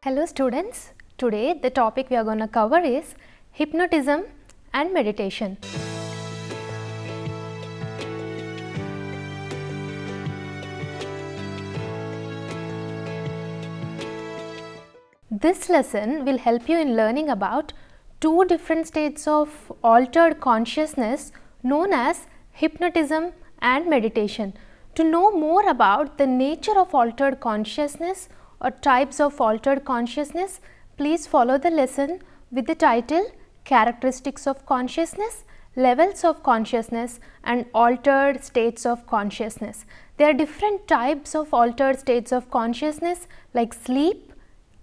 Hello students, today the topic we are going to cover is hypnotism and meditation. This lesson will help you in learning about two different states of altered consciousness known as hypnotism and meditation. To know more about the nature of altered consciousness or types of altered consciousness, please follow the lesson with the title Characteristics of Consciousness, Levels of Consciousness and Altered States of Consciousness. There are different types of altered states of consciousness like sleep,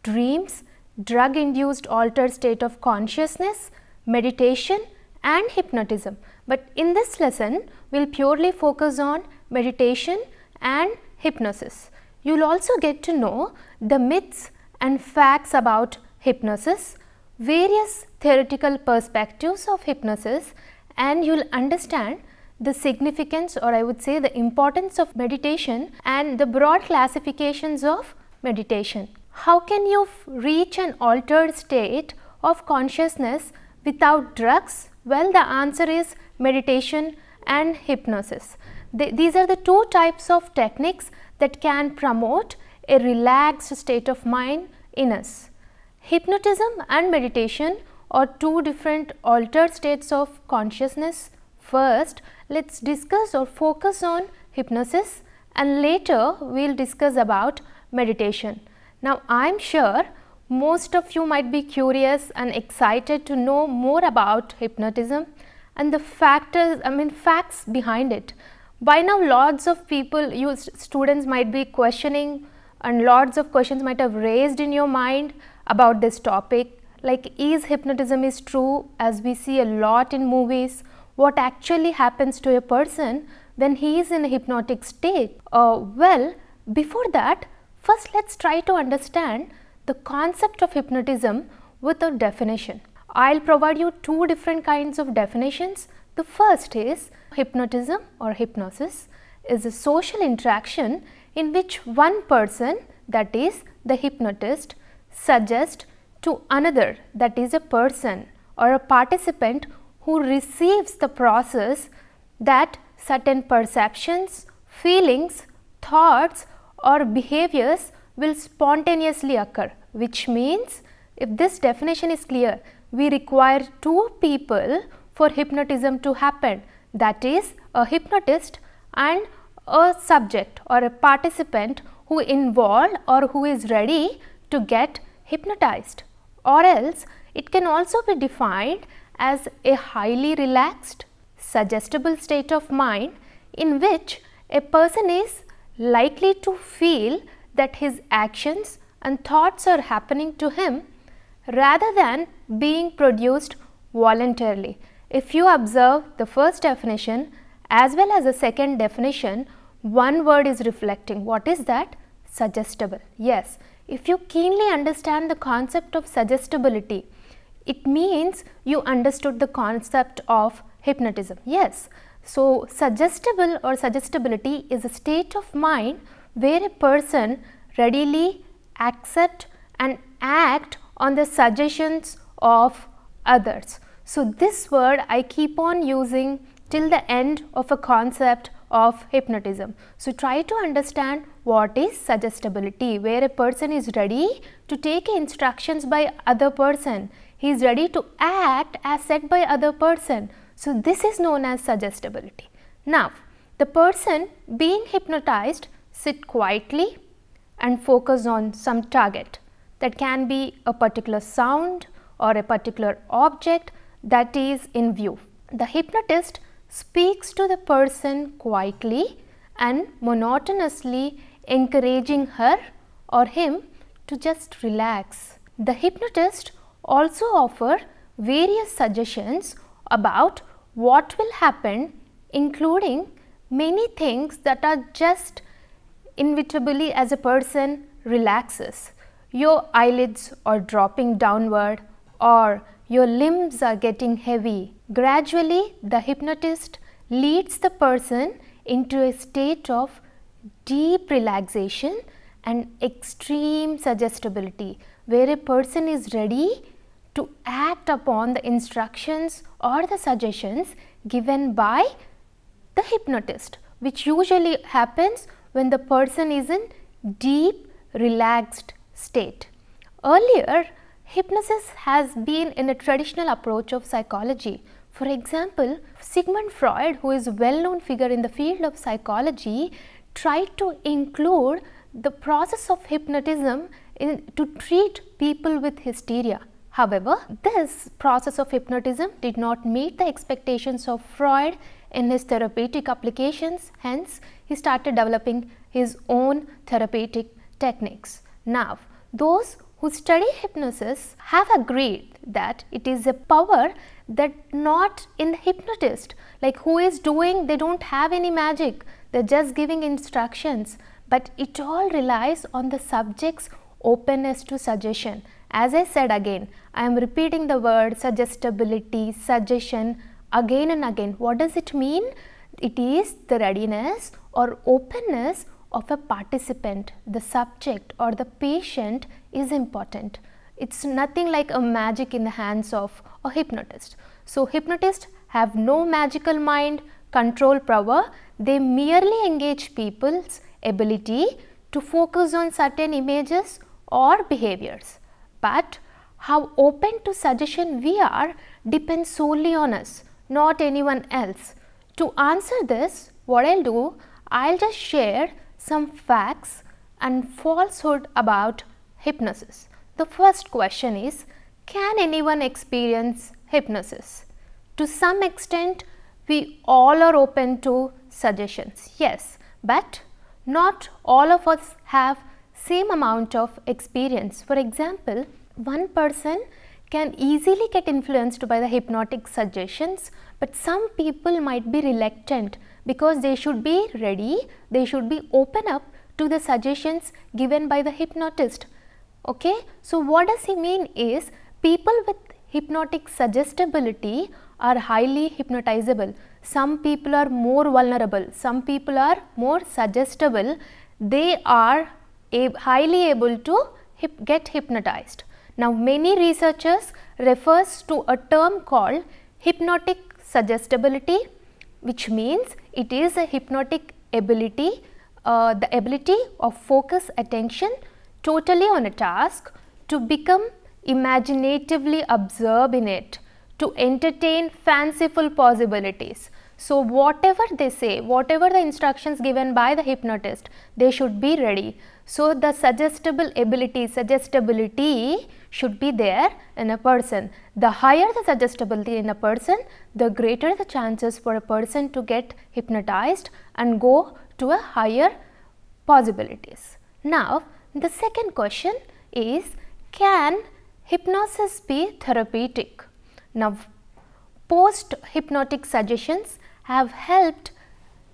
dreams, drug-induced altered state of consciousness, meditation and hypnotism. But in this lesson, we will purely focus on meditation and hypnosis. You will also get to know the myths and facts about hypnosis, various theoretical perspectives of hypnosis, and you will understand the significance, or I would say the importance of meditation and the broad classifications of meditation. How can you reach an altered state of consciousness without drugs? Well, the answer is meditation and hypnosis. These are the two types of techniques that can promote a relaxed state of mind in us. Hypnotism and meditation are two different altered states of consciousness. First, let's discuss or focus on hypnosis, and later we will discuss about meditation. Now, I am sure most of you might be curious and excited to know more about hypnotism and the facts behind it. By now, lots of people, students might be questioning, and lots of questions might have raised in your mind about this topic, like is hypnotism is true, as we see a lot in movies? What actually happens to a person when he is in a hypnotic state? Well, before that, first let's try to understand the concept of hypnotism with a definition. I will provide you two different kinds of definitions. The first is hypnotism or hypnosis is a social interaction in which one person, that is the hypnotist, suggests to another, that is a person or a participant who receives the process, that certain perceptions, feelings, thoughts or behaviors will spontaneously occur, which means if this definition is clear, we require two people for hypnotism to happen, that is a hypnotist and a subject or a participant who involved or who is ready to get hypnotized. Or else it can also be defined as a highly relaxed, suggestible state of mind in which a person is likely to feel that his actions and thoughts are happening to him rather than being produced voluntarily. If you observe the first definition as well as the second definition, one word is reflecting. What is that? Suggestible. Yes, if you keenly understand the concept of suggestibility, it means you understood the concept of hypnotism. Yes, so suggestible or suggestibility is a state of mind where a person readily accept and act on the suggestions of others. So, this word I keep on using till the end of a concept of hypnotism. So, try to understand what is suggestibility, where a person is ready to take instructions by other person, he is ready to act as said by other person. So, this is known as suggestibility. Now, the person being hypnotized sit quietly and focus on some target, that can be a particular sound or a particular object that is in view. The hypnotist speaks to the person quietly and monotonously, encouraging her or him to just relax. The hypnotist also offers various suggestions about what will happen, including many things that are just inevitably as a person relaxes. Your eyelids are dropping downward or your limbs are getting heavy. Gradually, the hypnotist leads the person into a state of deep relaxation and extreme suggestibility, where a person is ready to act upon the instructions or the suggestions given by the hypnotist, which usually happens when the person is in deep relaxed state. Earlier, hypnosis has been in a traditional approach of psychology. For example, Sigmund Freud, who is a well-known figure in the field of psychology, tried to include the process of hypnotism to treat people with hysteria. However, this process of hypnotism did not meet the expectations of Freud in his therapeutic applications. Hence, he started developing his own therapeutic techniques. Now, those who study hypnosis have agreed that it is a power that not in the hypnotist, like who is doing, they don't have any magic, they are just giving instructions, but it all relies on the subject's openness to suggestion. As I said again, I am repeating the word suggestibility, suggestion again and again. What does it mean? It is the readiness or openness of a participant. The subject or the patient is important. It's nothing like a magic in the hands of a hypnotist. So, hypnotists have no magical mind, control power. They merely engage people's ability to focus on certain images or behaviors. But how open to suggestion we are depends solely on us, not anyone else. To answer this, what I'll do, I'll just share some facts and falsehood about hypnosis. The first question is, can anyone experience hypnosis? To some extent, we all are open to suggestions, yes, but not all of us have same amount of experience. For example, one person can easily get influenced by the hypnotic suggestions, but some people might be reluctant because they should be ready, they should be open up to the suggestions given by the hypnotist. Okay? So, what does he mean is, people with hypnotic suggestibility are highly hypnotizable. Some people are more vulnerable, some people are more suggestible, they are highly able to get hypnotized. Now, many researchers refers to a term called hypnotic suggestibility, which means it is a hypnotic ability, the ability of focus attention totally on a task, to become imaginatively absorbed in it, to entertain fanciful possibilities. So, whatever they say, whatever the instructions given by the hypnotist, they should be ready. So, the suggestible ability, suggestibility should be there in a person. The higher the suggestibility in a person, the greater the chances for a person to get hypnotized and go to a higher possibilities. Now, the second question is, can hypnosis be therapeutic? Now, post-hypnotic suggestions have helped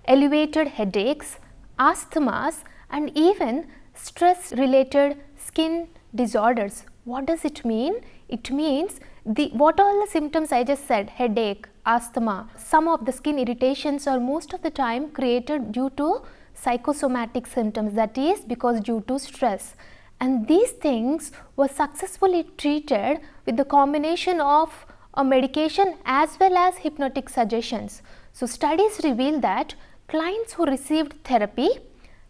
elevated headaches, asthmas and even stress-related skin disorders. What does it mean? It means what all the symptoms I just said, headache, asthma, some of the skin irritations are most of the time created due to psychosomatic symptoms, that is because due to stress. And these things were successfully treated with the combination of a medication as well as hypnotic suggestions. So, studies reveal that clients who received therapy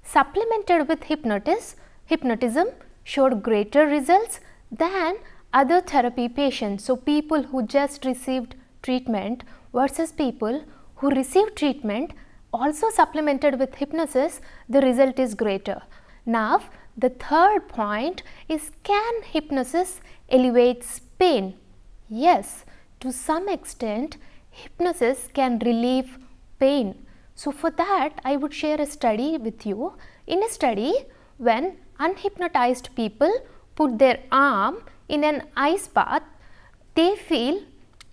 supplemented with hypnotism showed greater results than other therapy patients. So, people who just received treatment versus people who received treatment also supplemented with hypnosis, the result is greater. Now, the third point is, can hypnosis elevate pain? Yes, to some extent hypnosis can relieve pain. So, for that I would share a study with you. In a study, when unhypnotized people put their arm in an ice bath, they feel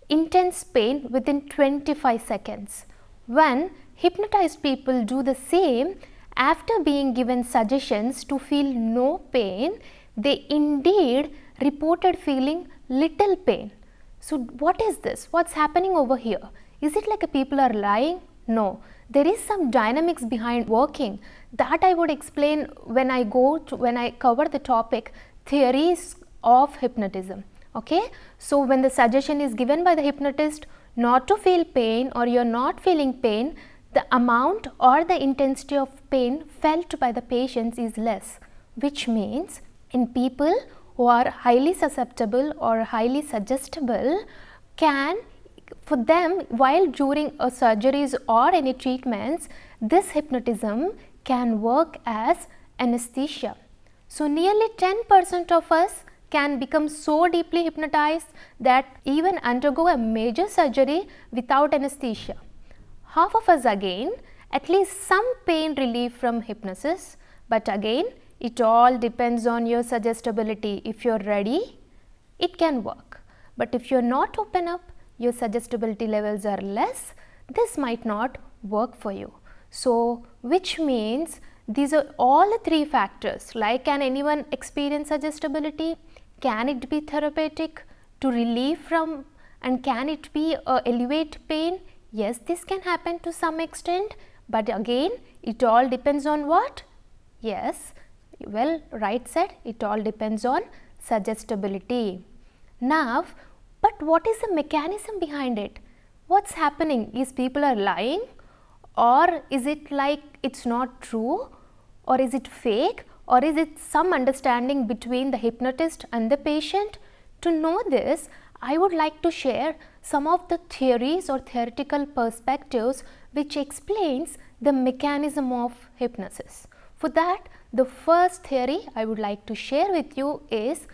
intense pain within 25 seconds. When hypnotized people do the same, after being given suggestions to feel no pain, they indeed reported feeling little pain. So, what is this? What's happening over here? Is it like people are lying? No. There is some dynamics behind working that I would explain when I cover the topic theories of hypnotism. Okay, so when the suggestion is given by the hypnotist not to feel pain, or you are not feeling pain, the amount or the intensity of pain felt by the patients is less, which means in people who are highly susceptible or highly suggestible, for them, while during surgeries or any treatments, this hypnotism can work as anesthesia. So nearly 10% of us can become so deeply hypnotized that even undergo a major surgery without anesthesia. Half of us again at least some pain relief from hypnosis, but again it all depends on your suggestibility. If you are ready, it can work, but if you are not open up, your suggestibility levels are less, this might not work for you. So which means these are all the three factors, like can anyone experience suggestibility, can it be therapeutic to relieve from, and can it be elevate pain? Yes, this can happen to some extent, but again it all depends on what? Yes, well, right said, it all depends on suggestibility. Now, but what is the mechanism behind it? What's happening? Is people are lying, or is it like it's not true, or is it fake, or is it some understanding between the hypnotist and the patient? To know this, I would like to share some of the theories or theoretical perspectives which explains the mechanism of hypnosis. For that, the first theory I would like to share with you is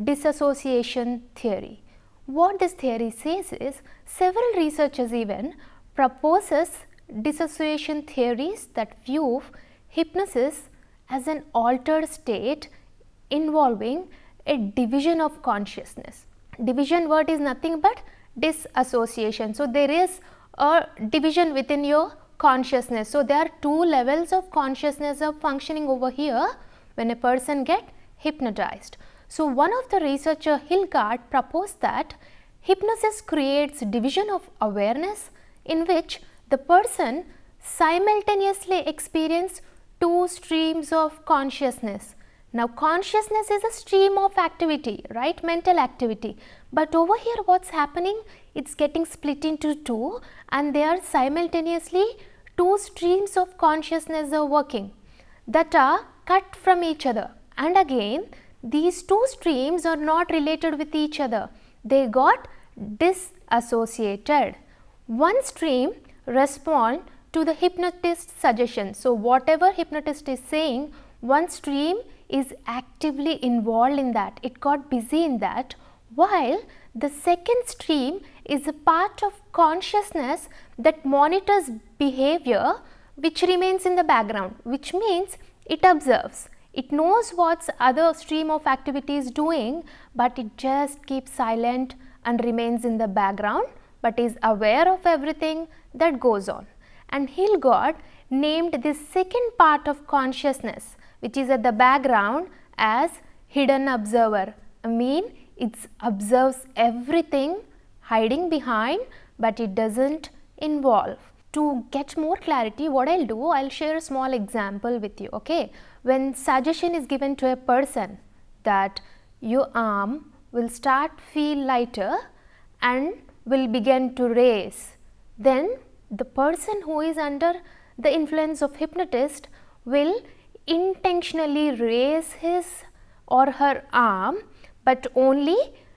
dissociation theory. What this theory says is, several researchers even proposes dissociation theories that view hypnosis as an altered state involving a division of consciousness. Division word is nothing but disassociation. So there is a division within your consciousness. So there are two levels of consciousness of functioning over here when a person get hypnotized. So one of the researcher Hilgard proposed that hypnosis creates division of awareness in which the person simultaneously experience two streams of consciousness. Now consciousness is a stream of activity, right, mental activity, but over here what's happening, it's getting split into two and they are simultaneously two streams of consciousness are working that are cut from each other, and again these two streams are not related with each other, they got disassociated. One stream respond to the hypnotist suggestion. So whatever hypnotist is saying, one stream is actively involved in that, it got busy in that, while the second stream is a part of consciousness that monitors behavior which remains in the background, which means it observes, it knows what's other stream of activity is doing, but it just keeps silent and remains in the background, but is aware of everything that goes on. And Hilgard named this second part of consciousness which is at the background as hidden observer. I mean, it observes everything hiding behind, but it doesn't involve. To get more clarity, what I'll do, I'll share a small example with you. Okay, when suggestion is given to a person that your arm will start feel lighter and will begin to raise, then the person who is under the influence of hypnotist will intentionally raise his or her arm, but only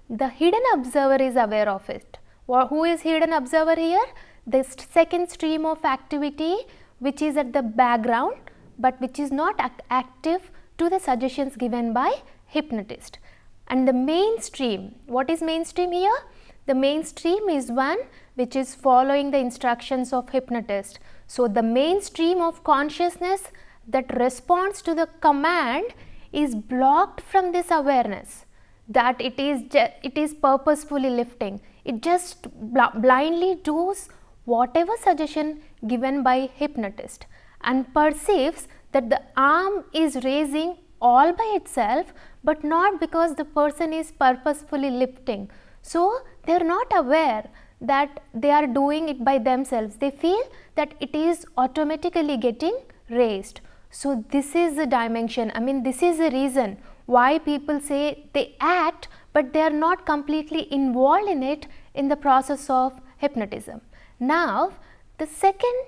the hidden observer is aware of it. Who is hidden observer here? The second stream of activity which is at the background, but which is not active to the suggestions given by hypnotist. And the mainstream, what is mainstream here? The mainstream is one which is following the instructions of hypnotist. So the mainstream of consciousness that responds to the command is blocked from this awareness, that it is purposefully lifting. It just blindly does whatever suggestion given by hypnotist and perceives that the arm is raising all by itself, but not because the person is purposefully lifting. So they are not aware that they are doing it by themselves. They feel that it is automatically getting raised. So this is the dimension, I mean this is the reason why people say they act but they are not completely involved in it in the process of hypnotism. Now, the second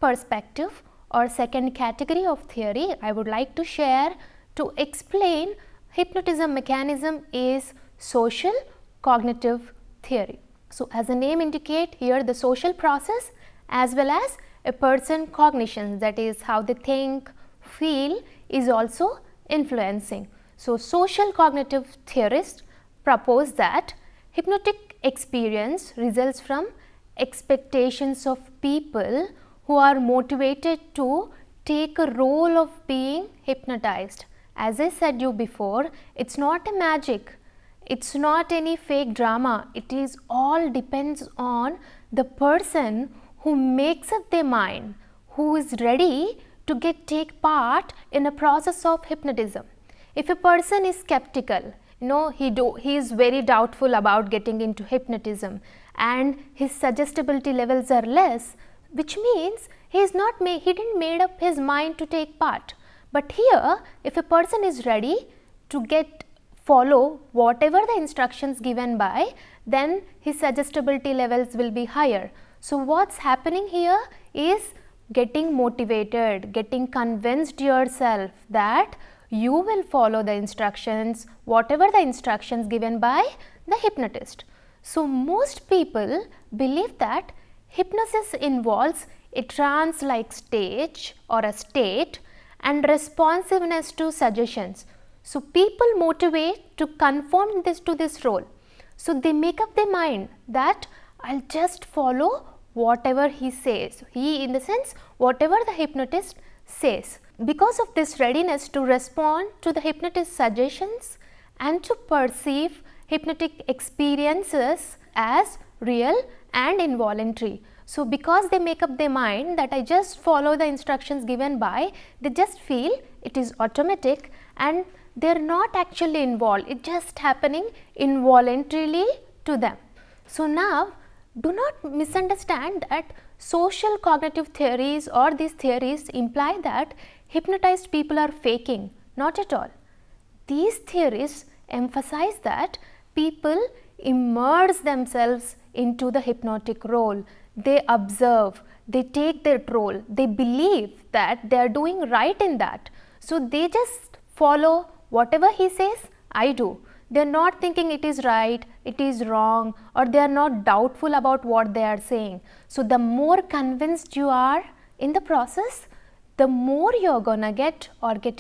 perspective or second category of theory I would like to share to explain hypnotism mechanism is social cognitive theory. So, as the name indicate, here the social process as well as a person cognition, that is how they think, feel, is also influencing. So, social cognitive theorists propose that hypnotic experience results from expectations of people who are motivated to take a role of being hypnotized. As I said you before, it's not a magic, it's not any fake drama, it is all depends on the person who makes up their mind, who is ready to take part in a process of hypnotism. If a person is skeptical, he is very doubtful about getting into hypnotism and his suggestibility levels are less, which means he didn't made up his mind to take part. But here, if a person is ready to follow whatever the instructions given by, then his suggestibility levels will be higher. So, what's happening here is getting motivated, getting convinced yourself that you will follow the instructions, whatever the instructions given by the hypnotist. So, most people believe that hypnosis involves a trance-like stage or a state and responsiveness to suggestions. So, people motivate to conform to this role. So, they make up their mind that I'll just follow whatever he says, he in the sense whatever the hypnotist says. Because of this readiness to respond to the hypnotist's suggestions and to perceive hypnotic experiences as real and involuntary. So, because they make up their mind that I just follow the instructions given by, they just feel it is automatic and they are not actually involved, it just happening involuntarily to them. So, now do not misunderstand that social cognitive theories or these theories imply that hypnotized people are faking, not at all. These theories emphasize that people immerse themselves into the hypnotic role. They observe, they take their role, they believe that they are doing right in that. So, they just follow whatever he says, I do. They are not thinking it is right, it is wrong, or they are not doubtful about what they are saying. So, the more convinced you are in the process, the more you are gonna get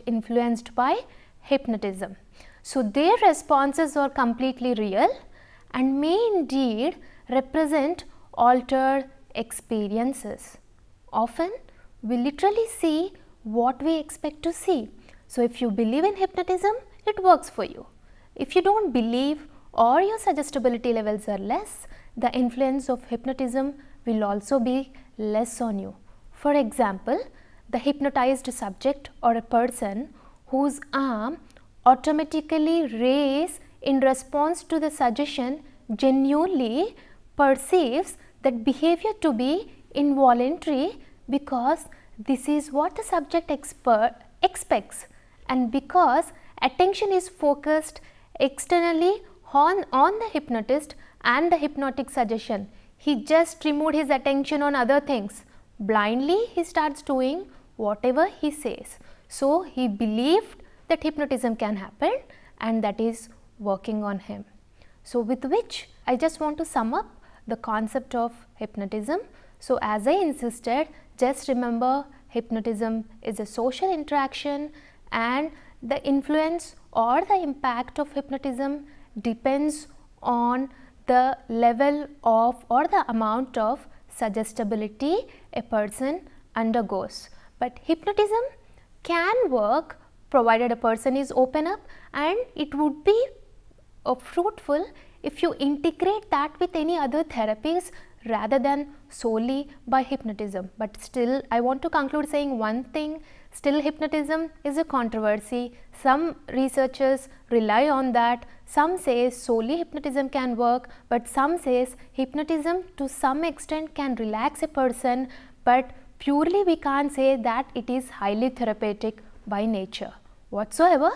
influenced by hypnotism. So, their responses are completely real and may indeed represent altered experiences. Often, we literally see what we expect to see. So, if you believe in hypnotism, it works for you. If you don't believe or your suggestibility levels are less, the influence of hypnotism will also be less on you. For example, the hypnotized subject or a person whose arm automatically raise in response to the suggestion genuinely perceives that behavior to be involuntary because this is what the subject expects, and because attention is focused externally on the hypnotist and the hypnotic suggestion. He just removed his attention on other things. Blindly he starts doing whatever he says. So, he believed that hypnotism can happen and that is working on him. So, with which I just want to sum up the concept of hypnotism. So, as I insisted, just remember hypnotism is a social interaction and the influence or the impact of hypnotism depends on the level of or the amount of suggestibility a person undergoes. But hypnotism can work provided a person is open up, and it would be fruitful if you integrate that with any other therapies rather than solely by hypnotism. But still, I want to conclude saying one thing, still hypnotism is a controversy. Some researchers rely on that, some say solely hypnotism can work, but some says hypnotism to some extent can relax a person, but purely we can't say that it is highly therapeutic by nature. Whatsoever,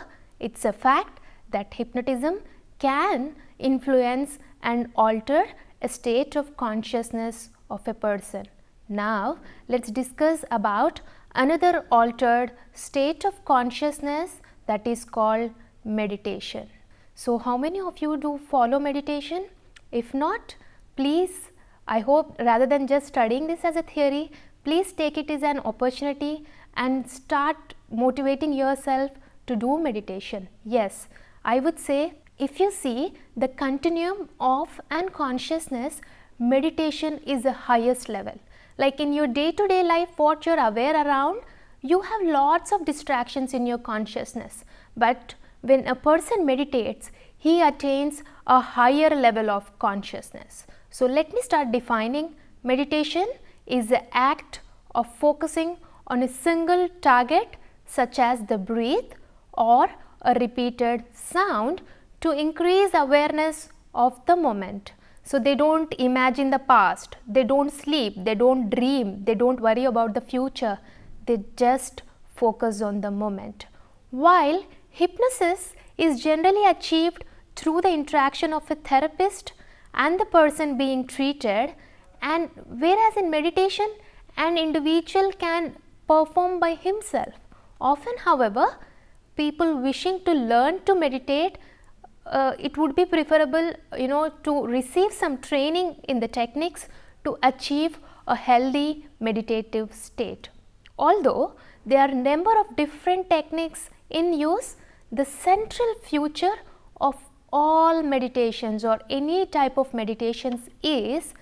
It's a fact that hypnotism can influence and alter a state of consciousness of a person. Now, let's discuss about another altered state of consciousness, that is called meditation. So, how many of you do follow meditation? If not, please, I hope rather than just studying this as a theory, please take it as an opportunity and start motivating yourself to do meditation. Yes, I would say if you see the continuum of and consciousness, meditation is the highest level. Like in your day-to-day life, what you're aware around, you have lots of distractions in your consciousness. But when a person meditates, he attains a higher level of consciousness. So let me start defining. Meditation is the act of focusing on a single target such as the breath or a repeated sound to increase awareness of the moment. So they don't imagine the past, they don't sleep, they don't dream, they don't worry about the future, they just focus on the moment. While hypnosis is generally achieved through the interaction of a therapist and the person being treated, and whereas in meditation an individual can perform by himself. Often, however, people wishing to learn to meditate, it would be preferable, to receive some training in the techniques to achieve a healthy meditative state. Although there are a number of different techniques in use, the central feature of all meditations or any type of meditations is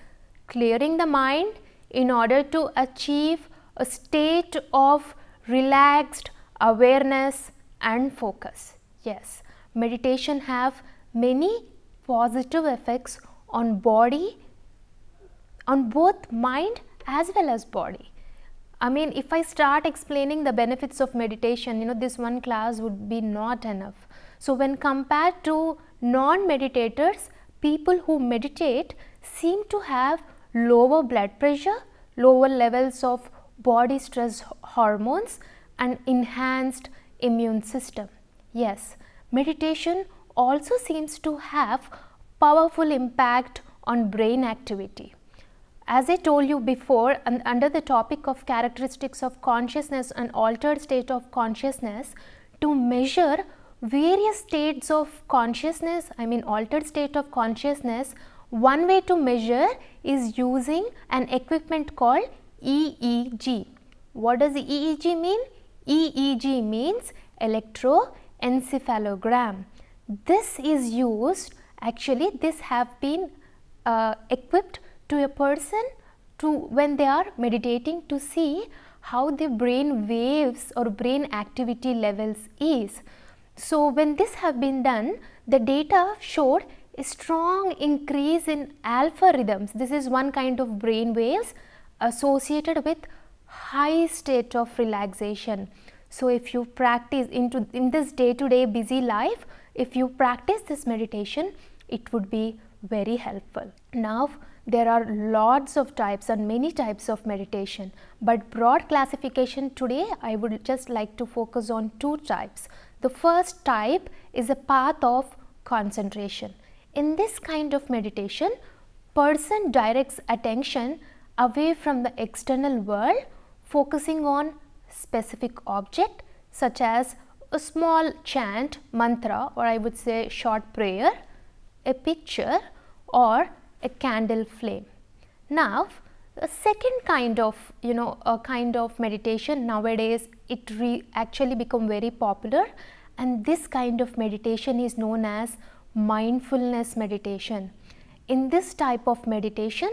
clearing the mind in order to achieve a state of relaxed awareness and focus. Yes, meditation have many positive effects on body, on both mind as well as body. I mean, if I start explaining the benefits of meditation, this one class would be not enough. So when compared to non-meditators, people who meditate seem to have lower blood pressure, lower levels of body stress hormones and enhanced immune system. Yes, meditation also seems to have powerful impact on brain activity. As I told you before, under the topic of characteristics of consciousness and altered state of consciousness, to measure various states of consciousness, altered state of consciousness, one way to measure is using an equipment called EEG. What does EEG mean? EEG means electroencephalogram. This is used, actually this have been equipped to a person when they are meditating to see how the brain waves or brain activity levels is. So when this have been done, the data showed a strong increase in alpha rhythms. This is one kind of brain waves associated with high state of relaxation. So if you practice in this day-to-day busy life, if you practice this meditation, it would be very helpful. Now there are lots of types and many types of meditation, but broad classification today I would just like to focus on two types. The first type is a path of concentration. In this kind of meditation, person directs attention away from the external world, focusing on specific object such as a small chant, mantra, or I would say short prayer, a picture or a candle flame. Now, the second kind of, a kind of meditation nowadays, it actually become very popular, and this kind of meditation is known as mindfulness meditation. In this type of meditation,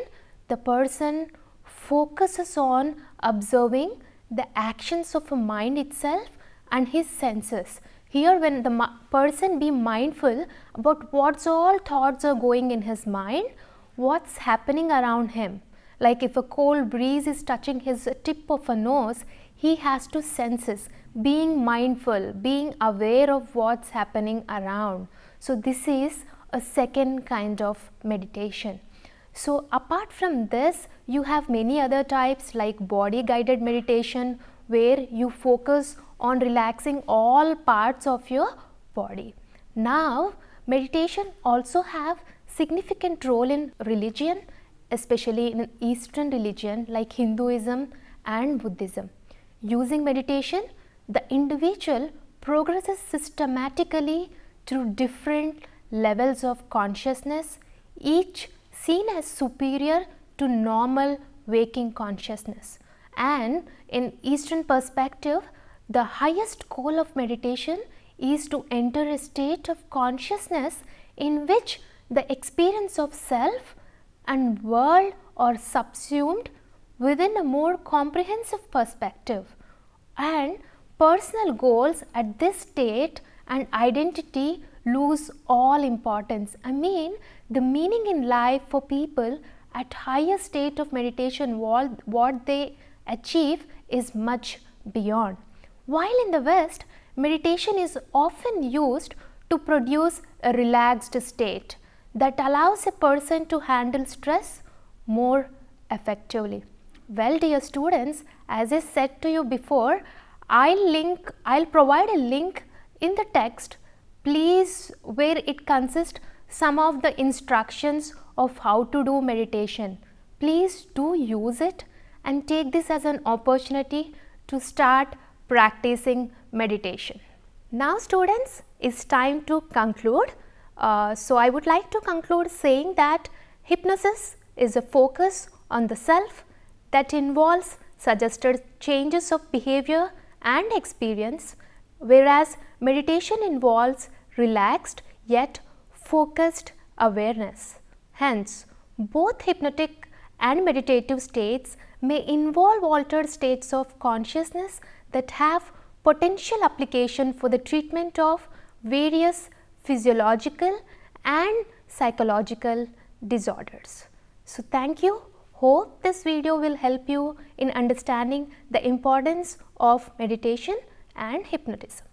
the person focuses on observing the actions of a mind itself and his senses. Here when the person be mindful about what's all thoughts are going in his mind, what's happening around him. Like if a cold breeze is touching his tip of a nose, he has to sense, being mindful, being aware of what's happening around. So this is a second kind of meditation. So apart from this, you have many other types like body guided meditation, where you focus on relaxing all parts of your body. Now, meditation also have significant role in religion, especially in Eastern religion like Hinduism and Buddhism. Using meditation, the individual progresses systematically through different levels of consciousness, each seen as superior to normal waking consciousness. And in Eastern perspective, the highest goal of meditation is to enter a state of consciousness in which the experience of self and world are subsumed within a more comprehensive perspective, and personal goals at this state and identity lose all importance. I mean, the meaning in life for people at higher state of meditation, what they achieve is much beyond. While in the West, meditation is often used to produce a relaxed state that allows a person to handle stress more effectively. Well, dear students, as I said to you before, I'll provide a link in the text, please, where it consists some of the instructions of how to do meditation. Please do use it and take this as an opportunity to start practicing meditation. Now students, it's time to conclude. So I would like to conclude saying that hypnosis is a focus on the self that involves suggested changes of behavior and experience, whereas meditation involves relaxed yet focused awareness. Hence, both hypnotic and meditative states may involve altered states of consciousness that have potential application for the treatment of various physiological and psychological disorders. So, thank you. Hope this video will help you in understanding the importance of meditation and hypnotism.